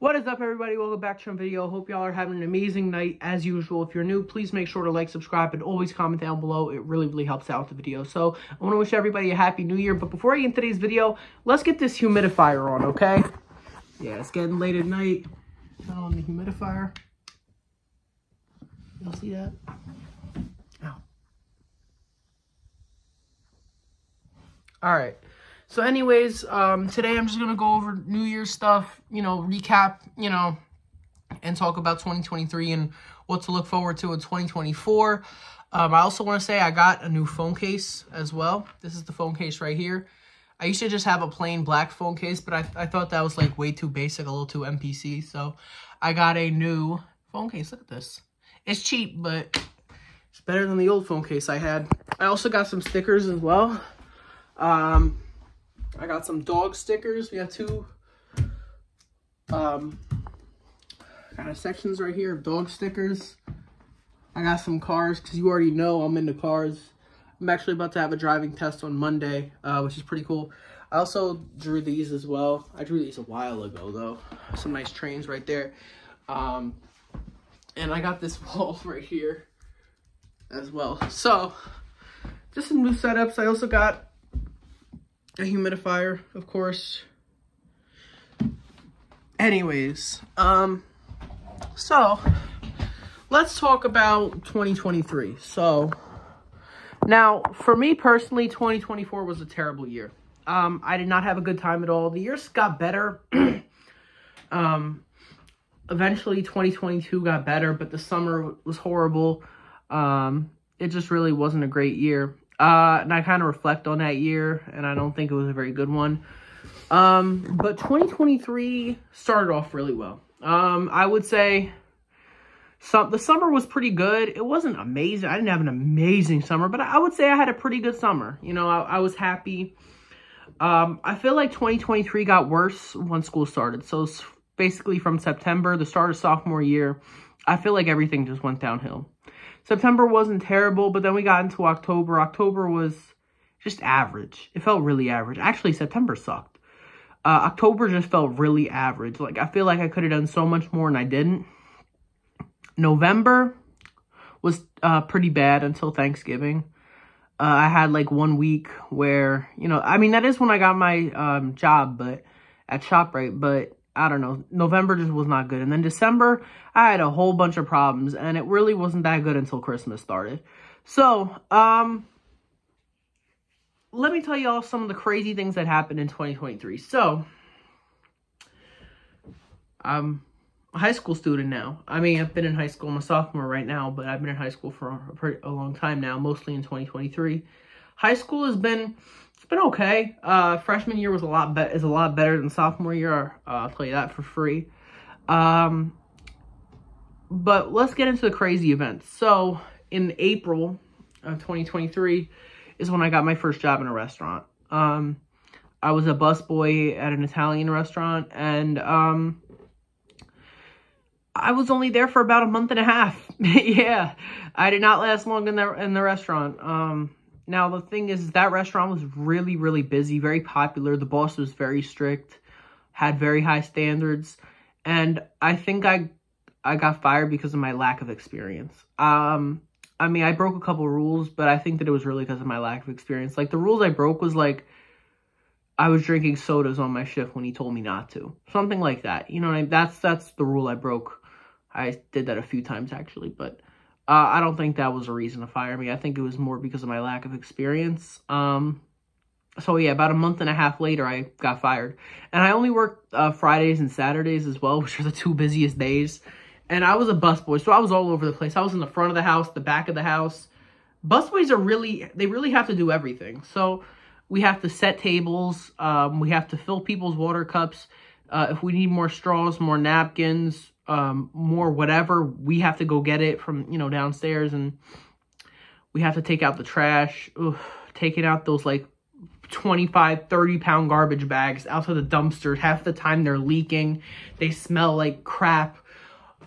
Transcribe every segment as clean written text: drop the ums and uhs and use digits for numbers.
What is up, everybody? Welcome back to another video. Hope y'all are having an amazing night as usual. If you're new, please make sure to like, subscribe, and always comment down below. It really helps out the video. So I want to wish everybody a happy new year. But before I get into today's video, let's get this humidifier on, okay? Yeah, it's getting late at night. Turn on the humidifier. Y'all see that? Ow. All right. So anyways, today I'm just going to go over New Year's stuff, recap, and talk about 2023 and what to look forward to in 2024. I also want to say I got a new phone case as well. This is the phone case right here. I used to just have a plain black phone case, but I thought that was like way too basic, a little too MPC. So I got a new phone case. Look at this. It's cheap, but it's better than the old phone case I had. I also got some stickers as well. I got some dog stickers. We have two kind of sections right here of dog stickers. I got some cars because you already know I'm into cars. I'm actually about to have a driving test on Monday, which is pretty cool. I also drew these as well. I drew these a while ago though. Some nice trains right there. And I got this wall right here as well. So just some new setups. I also got a humidifier, of course. Anyways, so let's talk about 2023. So now, for me personally, 2024 was a terrible year. I did not have a good time at all. The years got better. Eventually 2022 got better, but the summer was horrible. It just really wasn't a great year. And I kind of reflect on that year, and I don't think it was a very good one. But 2023 started off really well. I would say the summer was pretty good. It wasn't amazing. I didn't have an amazing summer, but I would say I had a pretty good summer. I was happy. I feel like 2023 got worse when school started. So basically from September, the start of sophomore year, I feel like everything just went downhill. September wasn't terrible, but then we got into October. October was just average. It felt really average. Actually, September sucked. October just felt really average. Like, I feel like I could have done so much more, and I didn't. November was pretty bad until Thanksgiving. I had, like, 1 week where, that is when I got my job but at ShopRite, but I don't know. November just was not good. And then December, I had a whole bunch of problems. And it really wasn't that good until Christmas started. So, let me tell you all some of the crazy things that happened in 2023. So, I'm a high school student now. I've been in high school. I'm a sophomore right now. But I've been in high school for a long time now. Mostly in 2023. High school has been... It's been okay. Freshman year was a lot better than sophomore year. I'll tell you that for free. But let's get into the crazy events. So in April of 2023 is when I got my first job in a restaurant. I was a busboy at an Italian restaurant, and I was only there for about a month and a half. Yeah, I did not last long in the restaurant. Now, the thing is, that restaurant was really busy, very popular. The boss was very strict, had very high standards. And I think I got fired because of my lack of experience. I broke a couple rules, but I think that it was really because of my lack of experience. Like, the rules I broke was, like, I was drinking sodas on my shift when he told me not to. Something like that. You know what I mean? That's the rule I broke. I did that a few times, actually, but... I don't think that was a reason to fire me. I think it was more because of my lack of experience. So yeah, about a month and a half later, I got fired. And I only worked Fridays and Saturdays as well, which are the two busiest days. And I was a busboy, so I was all over the place. I was in the front of the house, the back of the house. Busboys they really have to do everything. So we have to set tables. We have to fill people's water cups. If we need more straws, more napkins, more whatever, we have to go get it from, downstairs, and we have to take out the trash. Taking out those, like, 25, 30-pound garbage bags out to the dumpster. Half the time they're leaking. They smell like crap.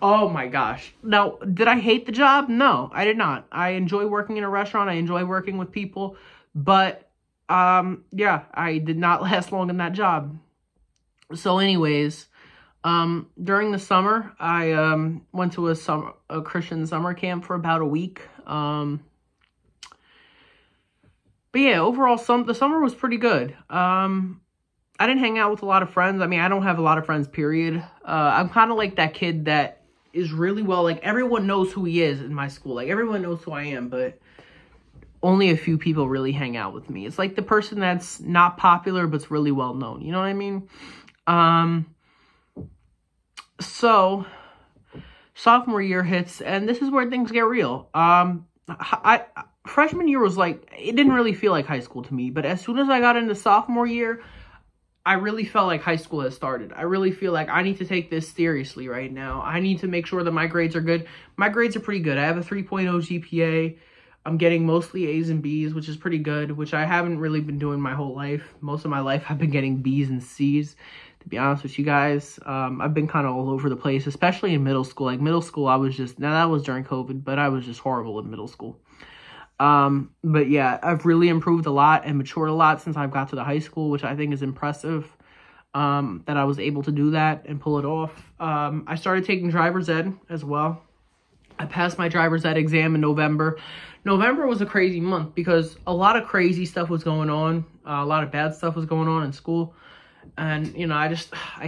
Oh, my gosh. Now, did I hate the job? No, I did not. I enjoy working in a restaurant. I enjoy working with people. But, yeah, I did not last long in that job. So anyways, During the summer, I went to a Christian summer camp for about a week. But yeah, overall, the summer was pretty good. I didn't hang out with a lot of friends. I mean, I don't have a lot of friends, period. I'm kind of like that kid that is really well, like, everyone knows who he is in my school. Like, everyone knows who I am, but only a few people really hang out with me. It's like the person that's not popular, but's really well known. You know what I mean? So, sophomore year hits, and this is where things get real. Freshman year was like, it didn't really feel like high school to me, but as soon as I got into sophomore year, I really felt like high school has started. I really feel like I need to take this seriously right now. I need to make sure that my grades are good. My grades are pretty good. I have a 3.0 GPA. I'm getting mostly A's and B's, which is pretty good, which I haven't really been doing my whole life. Most of my life, I've been getting B's and C's, to be honest with you guys. I've been kind of all over the place, especially in middle school. Like, middle school, I was just, now that was during COVID, but I was just horrible in middle school. But yeah, I've really improved a lot and matured a lot since I've got to the high school, which I think is impressive, that I was able to do that and pull it off. I started taking driver's ed as well. I passed my driver's ed exam in November. November was a crazy month because a lot of crazy stuff was going on. A lot of bad stuff was going on in school. And, you know, I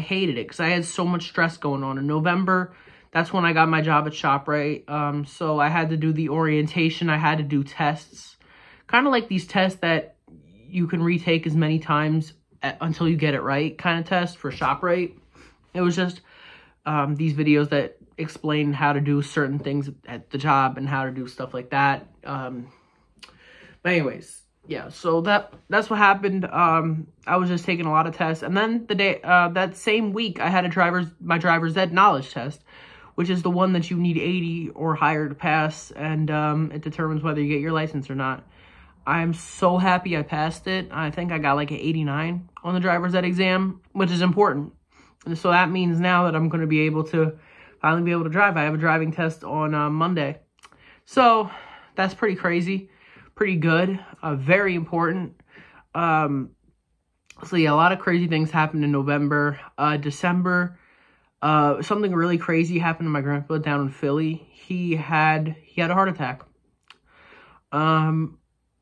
hated it because I had so much stress going on in November. That's when I got my job at ShopRite. So I had to do the orientation. I had to do tests. Kind of like these tests that you can retake as many times until you get it right kind of test for ShopRite. It was just these videos that explain how to do certain things at the job and how to do stuff like that. But anyways, yeah, so that's what happened. I was just taking a lot of tests. And then the day, that same week, I had my driver's ed knowledge test, which is the one that you need 80 or higher to pass, and it determines whether you get your license or not. I'm so happy I passed it. I think I got like an 89 on the driver's ed exam, which is important. And so that means now that I'm going to be able to finally be able to drive. I have a driving test on Monday. So that's pretty crazy, pretty good, very important. So yeah, a lot of crazy things happened in November. December, something really crazy happened to my grandpa down in Philly. He had a heart attack.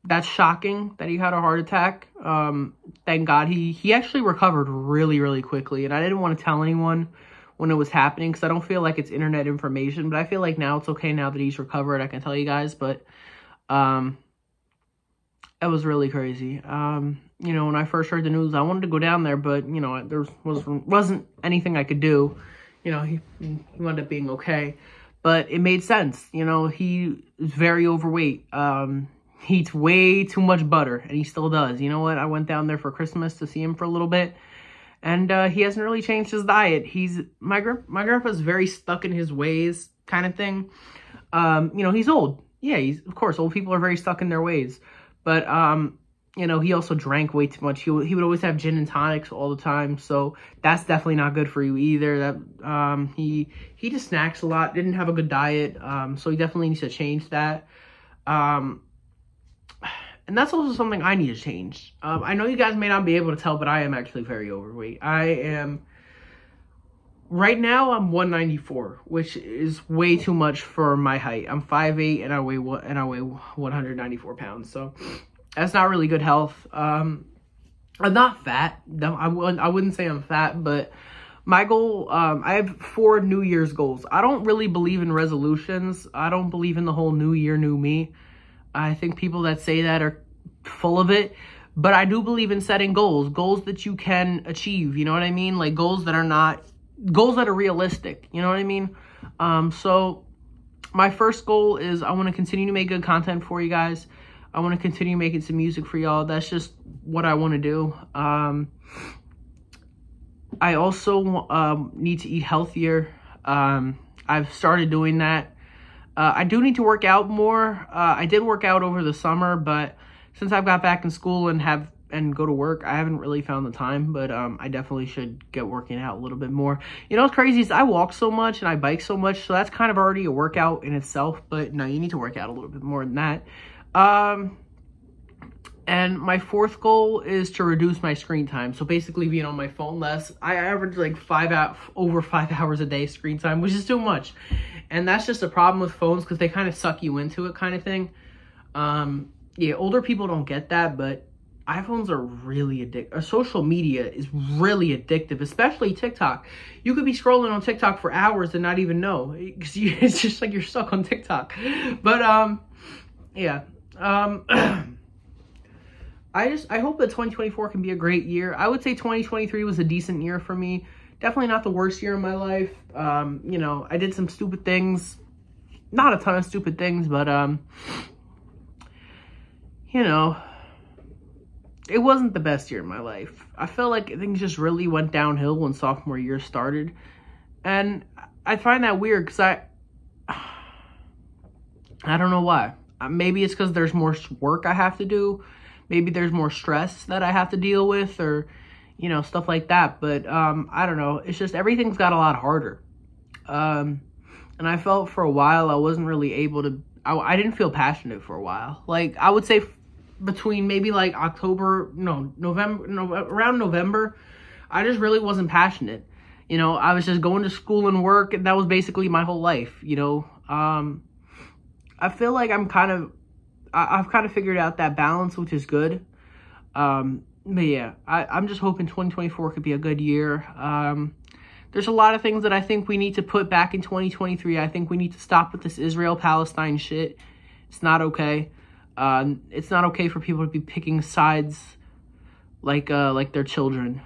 That's shocking that he had a heart attack. Thank God he actually recovered really, really quickly. And I didn't want to tell anyone when it was happening because I don't feel like it's internet information. But I feel like now it's okay now that he's recovered. I can tell you guys. But it was really crazy. You know, when I first heard the news, I wanted to go down there. But, you know, there wasn't anything I could do. You know, he wound up being okay. But it made sense. You know, he is very overweight. He eats way too much butter, and he still does. You know what? I went down there for Christmas to see him for a little bit, and he hasn't really changed his diet. My grandpa's very stuck in his ways kind of thing. You know, he's old. Yeah, of course, old people are very stuck in their ways. But, you know, he also drank way too much. He would always have gin and tonics all the time, so that's definitely not good for you either. He just snacks a lot, didn't have a good diet, so he definitely needs to change that. And that's also something I need to change. I know you guys may not be able to tell, but I am actually very overweight. Right now I'm 194, which is way too much for my height. I'm 5'8", and I weigh 194 pounds. So that's not really good health. I'm not fat. I wouldn't say I'm fat, but my goal, I have 4 New Year's goals. I don't really believe in resolutions. I don't believe in the whole new year, new me. I think people that say that are full of it, but I do believe in setting goals that you can achieve, you know what I mean? Like goals that are realistic, you know what I mean? So my first goal is I want to continue to make good content for you guys. I want to continue making some music for y'all. That's just what I want to do. I also need to eat healthier. I've started doing that. I do need to work out more. I did work out over the summer, but since I've got back in school and go to work, I haven't really found the time, but I definitely should get working out a little bit more. You know what's crazy is I walk so much and I bike so much, so that's kind of already a workout in itself, but no, you need to work out a little bit more than that. And my fourth goal is to reduce my screen time. So basically being on my phone less. I average like over 5 hours a day screen time, which is too much. And that's just a problem with phones because they kind of suck you into it kind of thing. Yeah, older people don't get that, but iPhones are really addictive. Social media is really addictive, especially TikTok. You could be scrolling on TikTok for hours and not even know. It's just like you're stuck on TikTok. But, yeah. I hope that 2024 can be a great year. I would say 2023 was a decent year for me. Definitely not the worst year of my life. You know, I did some stupid things. Not a ton of stupid things, but, you know, it wasn't the best year of my life. I felt like things just really went downhill when sophomore year started. And I find that weird because I don't know why. Maybe it's because there's more work I have to do. Maybe there's more stress that I have to deal with, or, you know, stuff like that. But I don't know. It's just everything's got a lot harder. And I felt for a while I wasn't really able to, I didn't feel passionate for a while. Like, I would say between maybe like around November, I just really wasn't passionate. You know, I was just going to school and work, and that was basically my whole life, you know. I feel like I've kind of figured out that balance, which is good. But yeah, I'm just hoping 2024 could be a good year. There's a lot of things that I think we need to put back in 2023. I think we need to stop with this Israel-Palestine shit. It's not okay. It's not okay for people to be picking sides like their children.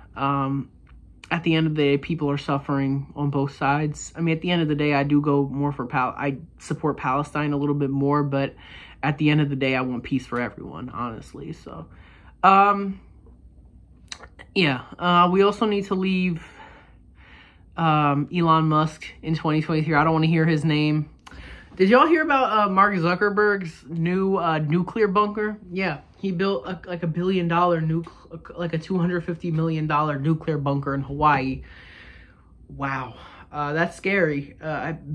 At the end of the day, people are suffering on both sides. I mean, at the end of the day, I do go more for I support Palestine a little bit more, but at the end of the day, I want peace for everyone, honestly. So, yeah, we also need to leave Elon Musk in 2023. I don't want to hear his name. Did y'all hear about Mark Zuckerberg's new nuclear bunker? Yeah, he built like $1 billion like a $250 million nuclear bunker in Hawaii. Wow, that's scary.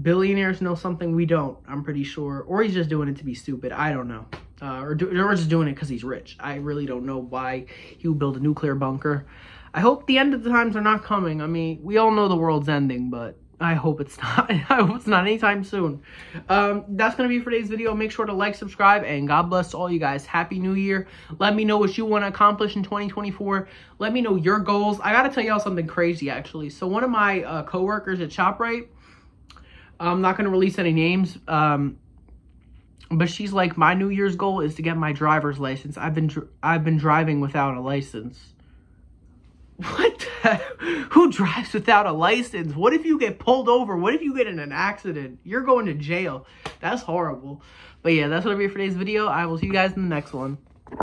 Billionaires know something we don't, I'm pretty sure. Or he's just doing it to be stupid. I don't know. Or just doing it because he's rich. I really don't know why he would build a nuclear bunker. I hope the end of the times are not coming. I mean, we all know the world's ending, but I hope it's not. I hope it's not anytime soon. That's going to be for today's video. Make sure to like, subscribe, and God bless all you guys. Happy New Year. Let me know what you want to accomplish in 2024. Let me know your goals. I got to tell y'all something crazy, actually. So one of my coworkers at ShopRite, I'm not going to release any names, but she's like, my New Year's goal is to get my driver's license. I've been driving without a license. What the? Who drives without a license? What if you get pulled over? What if you get in an accident? You're going to jail. That's horrible. But yeah, that's what it'll be for today's video. I will see you guys in the next one.